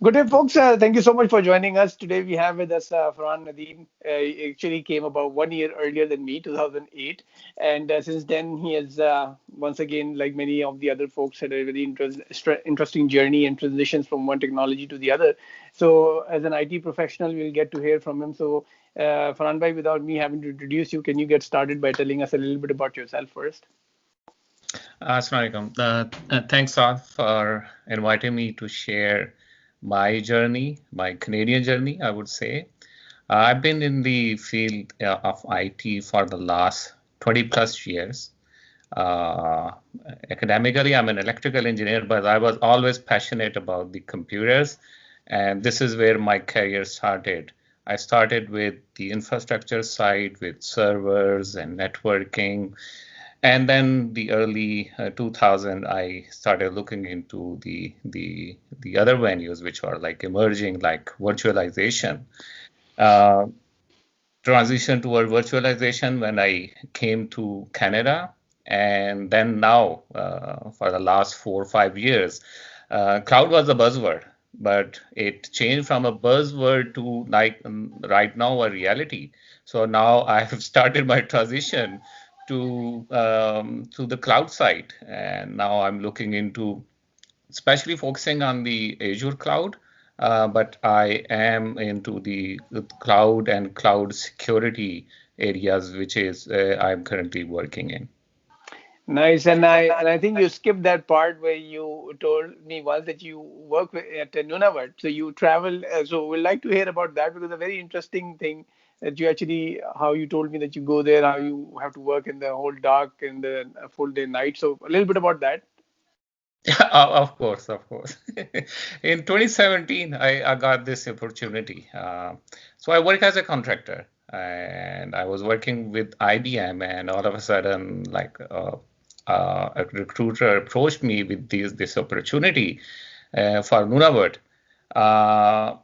Good day, folks. Thank you so much for joining us. Today we have with us Farhan Nadeem. He actually came about 1 year earlier than me, 2008. And since then, he has, once again, like many of the other folks, had a very interesting journey and transitions from one technology to the other. So, as an IT professional, we'll get to hear from him. So, Farhan bhai, without me having to introduce you, can you get started by telling us a little bit about yourself first? Assalamualaikum. Thanks, Saad, for inviting me to share my journey, my Canadian journey, I would say. I've been in the field of IT for the last 20 plus years. Uh, Academically, I'm an electrical engineer, but I was always passionate about the computers, and this is where my career started. I started with the infrastructure side with servers and networking, and then the early 2000 I started looking into the other venues which are like emerging, like virtualization. uh, Transition toward virtualization when I came to Canada, and then now for the last 4 or 5 years, cloud was a buzzword, but it changed from a buzzword to like right now a reality. So now I have started my transition to the cloud side, and now I'm looking into especially focusing on the Azure cloud, but I am into the cloud and cloud security areas, which is I'm currently working in. Nice, and I think you skipped that part where you told me once that you work at Nunavut, so you travel. So we'd like to hear about that because a very interesting thing that you actually how you told me that you go there, how you have to work in the whole dark and the full day night. So a little bit about that. Of course, of course. In 2017, I got this opportunity. So I work as a contractor, and I was working with IBM, and all of a sudden, like a recruiter approached me with this opportunity for Nunavut. Uh,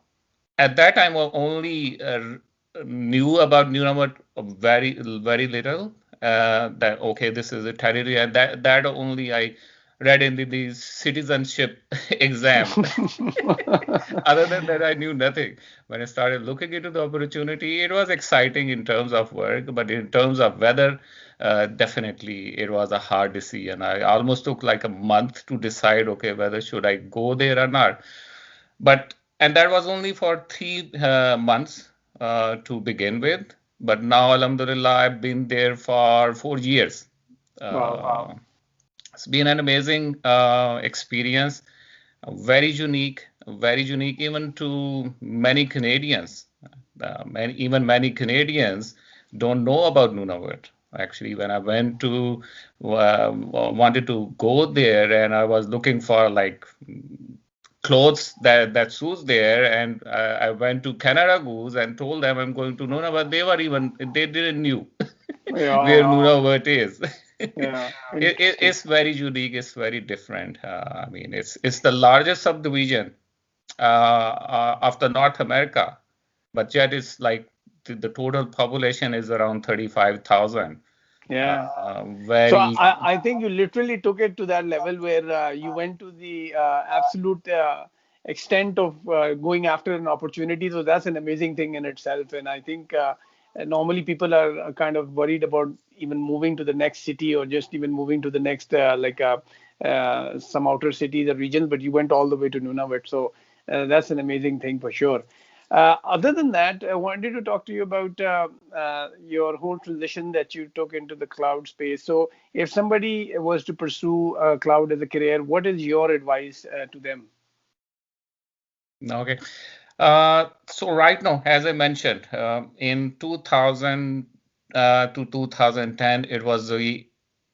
at that time, I only knew about Nunavut very little. That okay, this is a territory, and that only I read in the citizenship exam. Other than that, I knew nothing. When I started looking into the opportunity, it was exciting in terms of work, but in terms of weather, definitely it was a hard decision. I almost took like a month to decide, okay, whether should I go there or not. But and that was only for 3 months to begin with. But now, Alhamdulillah, I've been there for 4 years. Wow. Uh, it's been an amazing experience, very unique even to many Canadians. Even many Canadians don't know about Nunavut. Actually, when I went to wanted to go there, and I was looking for like clothes that suits there, and I went to Canada Goose and told them I'm going to Nunavut. They didn't knew where Yeah, Nunavut is. yeah, interesting. It's very unique. It's very different. I mean, it's the largest subdivision of the North America, but yet it's like the total population is around 35,000. Yeah. So Very. I think you literally took it to that level where you went to the absolute extent of going after an opportunity. So that's an amazing thing in itself. And I think normally people are kind of worried about even moving to the next city or just even moving to the next some outer cities or regions. But you went all the way to Nunavut. So that's an amazing thing for sure. Other than that, I wanted to talk to you about your whole transition that you took into the cloud space. So, if somebody was to pursue cloud as a career, what is your advice to them? Okay. So right now, as I mentioned, in 2000 to 2010, it was the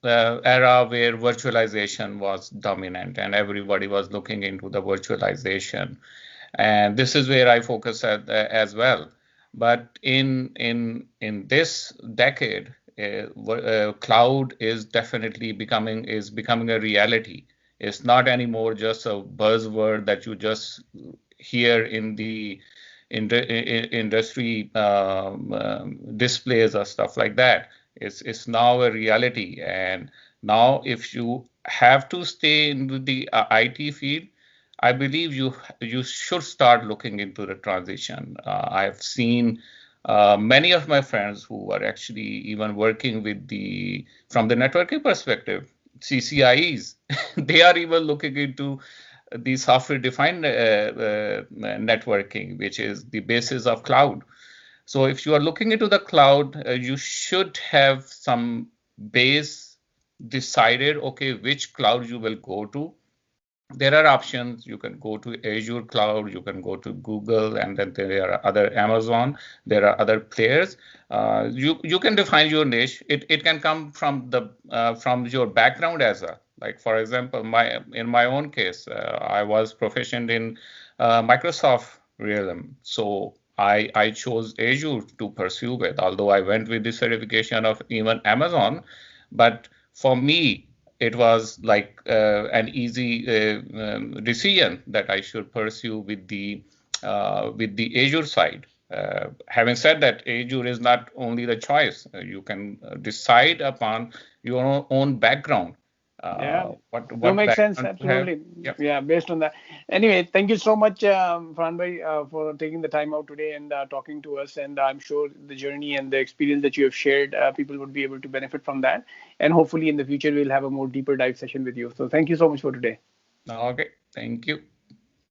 era where virtualization was dominant, and everybody was looking into the virtualization. And this is where I focus as well. But in this decade, cloud is definitely becoming a reality. It's not anymore just a buzzword that you just hear in the industry displays or stuff like that. It's now a reality, and now if you have to stay in the IT field, I believe you should start looking into the transition. I've seen many of my friends who are actually even working with the from the networking perspective, CCIEs. They are even looking into the software-defined networking, which is the basis of cloud. So if you are looking into the cloud, you should have some base decided, okay, which cloud you will go to. There are options. You can go to Azure Cloud, you can go to Google, and then there are other Amazon. There are other players. You can define your niche. It can come from the from your background as well. Like for example, my in my own case, I was proficient in Microsoft realm, so I chose Azure to pursue with. Although I went with the certification of even Amazon, but for me it was like an easy decision that I should pursue with the Azure side. Having said that, Azure is not only the choice. You can decide upon your own background. Yeah. No, What makes sense. background you have? Absolutely. Yep. Yeah, based on that. Anyway, thank you so much, Farhan bhai, for taking the time out today and talking to us. And I'm sure the journey and the experience that you have shared, people would be able to benefit from that. And hopefully in the future, we'll have a more deeper dive session with you. So thank you so much for today. Okay. Thank you.